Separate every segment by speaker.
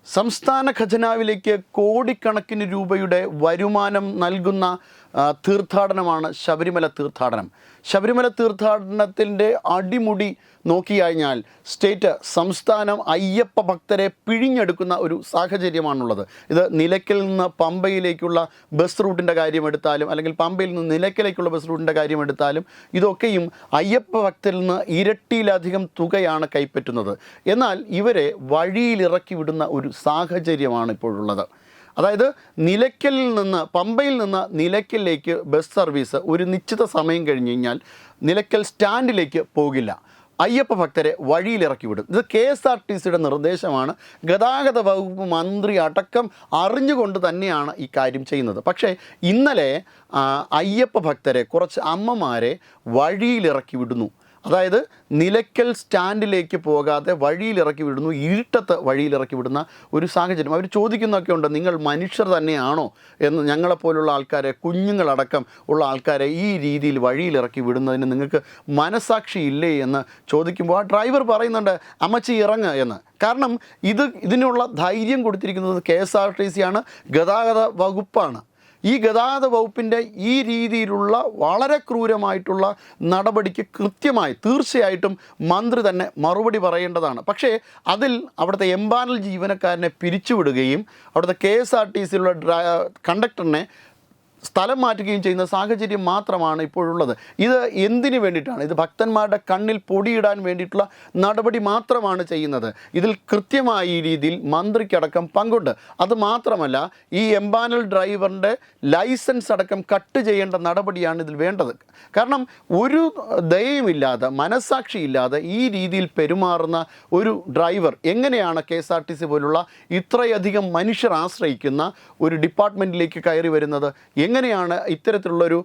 Speaker 1: സംസ്ഥാന ഖജനാവിലേക്ക് കോടിക്കണക്കിന് രൂപയുടെ വരുമാനം നൽകുന്ന തീർത്ഥാടനമാണ് ശബരിമല തീർത്ഥാടനം. ശബരിമല തീർത്ഥാടനത്തിൻ്റെ അടിമുടി നോക്കിക്കഴിഞ്ഞാൽ സംസ്ഥാനം അയ്യപ്പ ഭക്തരെ പിഴിഞ്ഞെടുക്കുന്ന ഒരു സാഹചര്യമാണുള്ളത്. ഇത് നിലയ്ക്കൽ നിന്ന് പമ്പയിലേക്കുള്ള ബസ് റൂട്ടിൻ്റെ കാര്യമെടുത്താലും അല്ലെങ്കിൽ പമ്പയിൽ നിന്ന് നിലയ്ക്കലേക്കുള്ള ബസ് റൂട്ടിൻ്റെ കാര്യമെടുത്താലും ഇതൊക്കെയും അയ്യപ്പ ഭക്തരിൽ നിന്ന് ഇരട്ടിയിലധികം തുകയാണ് കൈപ്പറ്റുന്നത്. എന്നാൽ ഇവരെ വഴിയിലിറക്കി വിടുന്ന ഒരു സാഹചര്യമാണ് ഇപ്പോഴുള്ളത്. അതായത് നിലയ്ക്കലിൽ നിന്ന് പമ്പയിൽ നിന്ന് നിലയ്ക്കലിലേക്ക് ബസ് സർവീസ് ഒരു നിശ്ചിത സമയം കഴിഞ്ഞ് കഴിഞ്ഞാൽ നിലയ്ക്കൽ സ്റ്റാൻഡിലേക്ക് പോകില്ല. അയ്യപ്പ ഭക്തരെ വഴിയിലിറക്കി വിടും. ഇത് KSRTCയുടെ നിർദ്ദേശമാണ്. ഗതാഗത വകുപ്പ് മന്ത്രി അടക്കം അറിഞ്ഞുകൊണ്ട് തന്നെയാണ് ഈ കാര്യം ചെയ്യുന്നത്. പക്ഷേ ഇന്നലെ അയ്യപ്പ ഭക്തരെ കുറച്ച് അമ്മമാരെ വഴിയിലിറക്കി വിടുന്നു. അതായത് നിലയ്ക്കൽ സ്റ്റാൻഡിലേക്ക് പോകാതെ വഴിയിലിറക്കി വിടുന്നു, ഇരുട്ടത്ത് വഴിയിലിറക്കി വിടുന്ന ഒരു സാഹചര്യം. അവർ ചോദിക്കുന്നൊക്കെ ഉണ്ട്, നിങ്ങൾ മനുഷ്യർ തന്നെയാണോ എന്ന്. ഞങ്ങളെപ്പോലുള്ള ആൾക്കാരെ, കുഞ്ഞുങ്ങളടക്കം ഉള്ള ആൾക്കാരെ ഈ രീതിയിൽ വഴിയിലിറക്കി വിടുന്നതിന് നിങ്ങൾക്ക് മനസാക്ഷി ഇല്ലേ എന്ന് ചോദിക്കുമ്പോൾ ആ ഡ്രൈവർ പറയുന്നുണ്ട്, അമ്മച്ചി ഇറങ്ങ് എന്ന്. കാരണം ഇതിനുള്ള ധൈര്യം കൊടുത്തിരിക്കുന്നത് KSRTC ആണ്, ഗതാഗത വകുപ്പാണ്. ഈ ഗതാഗത വകുപ്പിൻ്റെ ഈ രീതിയിലുള്ള വളരെ ക്രൂരമായിട്ടുള്ള നടപടിക്ക് കൃത്യമായി തീർച്ചയായിട്ടും മന്ത്രി തന്നെ മറുപടി പറയേണ്ടതാണ്. പക്ഷേ അതിൽ അവിടുത്തെ എംപാനൽ ജീവനക്കാരനെ പിരിച്ചുവിടുകയും അവിടുത്തെ KSRTCയിലുള്ള കണ്ടക്ടറിനെ സ്ഥലം മാറ്റുകയും ചെയ്യുന്ന സാഹചര്യം മാത്രമാണ് ഇപ്പോഴുള്ളത്. ഇത് എന്തിനു വേണ്ടിയിട്ടാണ്? ഇത് ഭക്തന്മാരുടെ കണ്ണിൽ പൊടിയിടാൻ വേണ്ടിയിട്ടുള്ള നടപടി മാത്രമാണ് ചെയ്യുന്നത്. ഇതിൽ കൃത്യമായ ഈ രീതിയിൽ മന്ത്രിക്കടക്കം പങ്കുണ്ട്. അതുമാത്രമല്ല, ഈ എംപാനൽ ഡ്രൈവറിൻ്റെ ലൈസൻസ് അടക്കം കട്ട് ചെയ്യേണ്ട നടപടിയാണ് ഇതിൽ വേണ്ടത്. കാരണം ഒരു ദയയുമില്ലാതെ, മനസാക്ഷിയില്ലാതെ ഈ രീതിയിൽ പെരുമാറുന്ന ഒരു ഡ്രൈവർ എങ്ങനെയാണ് KSRTC പോലുള്ള ഇത്രയധികം മനുഷ്യർ ആശ്രയിക്കുന്ന ഒരു ഡിപ്പാർട്ട്മെൻറ്റിലേക്ക് കയറി വരുന്നത്? എങ്ങനെയാണ് ഇത്തരത്തിലുള്ളൊരു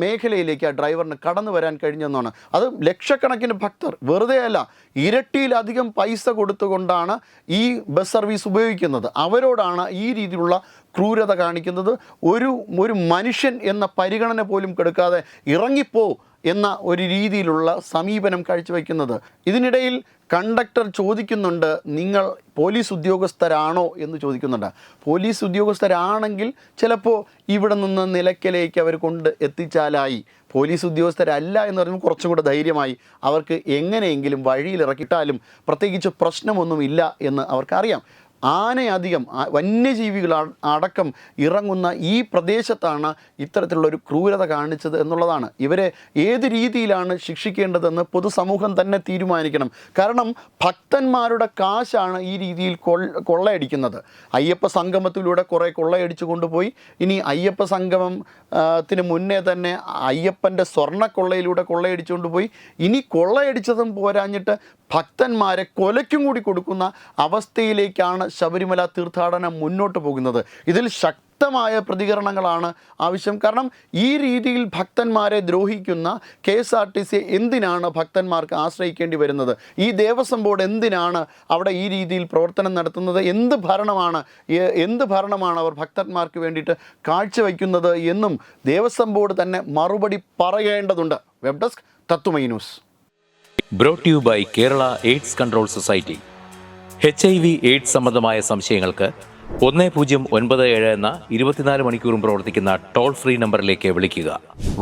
Speaker 1: മേഖലയിലേക്ക് ആ ഡ്രൈവറിന് കടന്നു വരാൻ കഴിഞ്ഞെന്നാണ്. അത് ലക്ഷക്കണക്കിന് ഭക്തർ വെറുതെ അല്ല, ഇരട്ടിയിലധികം പൈസ കൊടുത്തുകൊണ്ടാണ് ഈ ബസ് സർവീസ് ഉപയോഗിക്കുന്നത്. അവരോടാണ് ഈ രീതിയിലുള്ള ക്രൂരത കാണിക്കുന്നത്. ഒരു മനുഷ്യൻ എന്ന പരിഗണന പോലും കൊടുക്കാതെ ഇറങ്ങിപ്പോ എന്ന ഒരു രീതിയിലുള്ള സമീപനം കാഴ്ചവെക്കുന്നത്. ഇതിനിടയിൽ കണ്ടക്ടർ ചോദിക്കുന്നുണ്ട്, നിങ്ങൾ പോലീസ് ഉദ്യോഗസ്ഥരാണോ എന്ന് ചോദിക്കുന്നുണ്ട്. പോലീസ് ഉദ്യോഗസ്ഥരാണെങ്കിൽ ചിലപ്പോൾ ഇവിടെ നിന്ന് നിലയ്ക്കലേക്ക് അവർ കൊണ്ട് എത്തിച്ചാലായി. പോലീസ് ഉദ്യോഗസ്ഥരല്ല എന്ന് പറയുമ്പോൾ കുറച്ചും കൂടെ ധൈര്യമായി അവർക്ക് എങ്ങനെയെങ്കിലും വഴിയിലിറക്കിയിട്ടാലും പ്രത്യേകിച്ച് പ്രശ്നമൊന്നുമില്ല എന്ന് അവർക്കറിയാം. ആനയധികം വന്യജീവികൾ അടക്കം ഇറങ്ങുന്ന ഈ പ്രദേശത്താണ് ഇത്തരത്തിലുള്ളൊരു ക്രൂരത കാണിച്ചത് എന്നുള്ളതാണ്. ഇവരെ ഏത് രീതിയിലാണ് ശിക്ഷിക്കേണ്ടതെന്ന് പൊതുസമൂഹം തന്നെ തീരുമാനിക്കണം. കാരണം ഭക്തന്മാരുടെ കാശാണ് ഈ രീതിയിൽ കൊള്ളയടിക്കുന്നത്. അയ്യപ്പ സംഗമത്തിലൂടെ കുറേ കൊള്ളയടിച്ചു കൊണ്ടുപോയി. ഇനി അയ്യപ്പ സംഗമത്തിന് മുന്നേ തന്നെ അയ്യപ്പൻ്റെ സ്വർണ്ണക്കൊള്ളയിലൂടെ കൊള്ളയടിച്ചുകൊണ്ട് പോയി. ഇനി കൊള്ളയടിച്ചതും പോരാഞ്ഞിട്ട് ഭക്തന്മാരെ കൊലയ്ക്കും കൂടി കൊടുക്കുന്ന അവസ്ഥയിലേക്കാണ് ശബരിമല തീർത്ഥാടനം മുന്നോട്ട് പോകുന്നത്. ഇതിൽ ശക്തമായ പ്രതികരണങ്ങളാണ് ആവശ്യം. കാരണം ഈ രീതിയിൽ ഭക്തന്മാരെ ദ്രോഹിക്കുന്ന KSRTC എന്തിനാണ് ഭക്തന്മാർക്ക് ആശ്രയിക്കേണ്ടി വരുന്നത്? ഈ ദേവസ്വം ബോർഡ് എന്തിനാണ് അവിടെ ഈ രീതിയിൽ പ്രവർത്തനം നടത്തുന്നത്? എന്ത് ഭരണമാണ് അവർ ഭക്തന്മാർക്ക് വേണ്ടിയിട്ട് കാഴ്ചവെക്കുന്നത് എന്നും ദേവസ്വം ബോർഡ് തന്നെ മറുപടി പറയേണ്ടതുണ്ട്. വെബ് ഡെസ്ക് തത്തുമൈ news.
Speaker 2: Brought you by Kerala AIDS control society. HIV/AIDS സംബന്ധമായ സംശയങ്ങൾക്ക് 1097 എന്ന 24 മണിക്കൂറും പ്രവർത്തിക്കുന്ന ടോൾ ഫ്രീ നമ്പറിലേക്ക് വിളിക്കുക.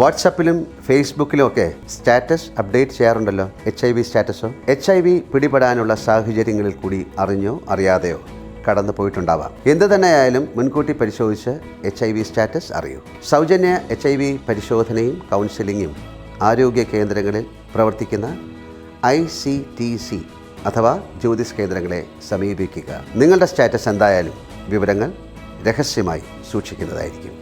Speaker 3: വാട്സാപ്പിലും ഫേസ്ബുക്കിലും ഒക്കെ സ്റ്റാറ്റസ് അപ്ഡേറ്റ് ചെയ്യാറുണ്ടല്ലോ. HIV സ്റ്റാറ്റസോ HIV പിടിപെടാനുള്ള സാഹചര്യങ്ങളിൽ കൂടി അറിഞ്ഞോ അറിയാതെയോ കടന്നു പോയിട്ടുണ്ടാവാം. എന്തു തന്നെയായാലും മുൻകൂട്ടി പരിശോധിച്ച് HIV സ്റ്റാറ്റസ് അറിയൂ. സൗജന്യ HIV പരിശോധനയും കൗൺസിലിങ്ങും ആരോഗ്യ കേന്ദ്രങ്ങളിൽ പ്രവർത്തിക്കുന്ന ICTC അഥവാ ജ്യോതിസ് കേന്ദ്രങ്ങളെ സമീപിക്കുക. നിങ്ങളുടെ സ്റ്റാറ്റസ് എന്തായാലും വിവരങ്ങൾ രഹസ്യമായി സൂക്ഷിക്കുന്നതായിരിക്കും.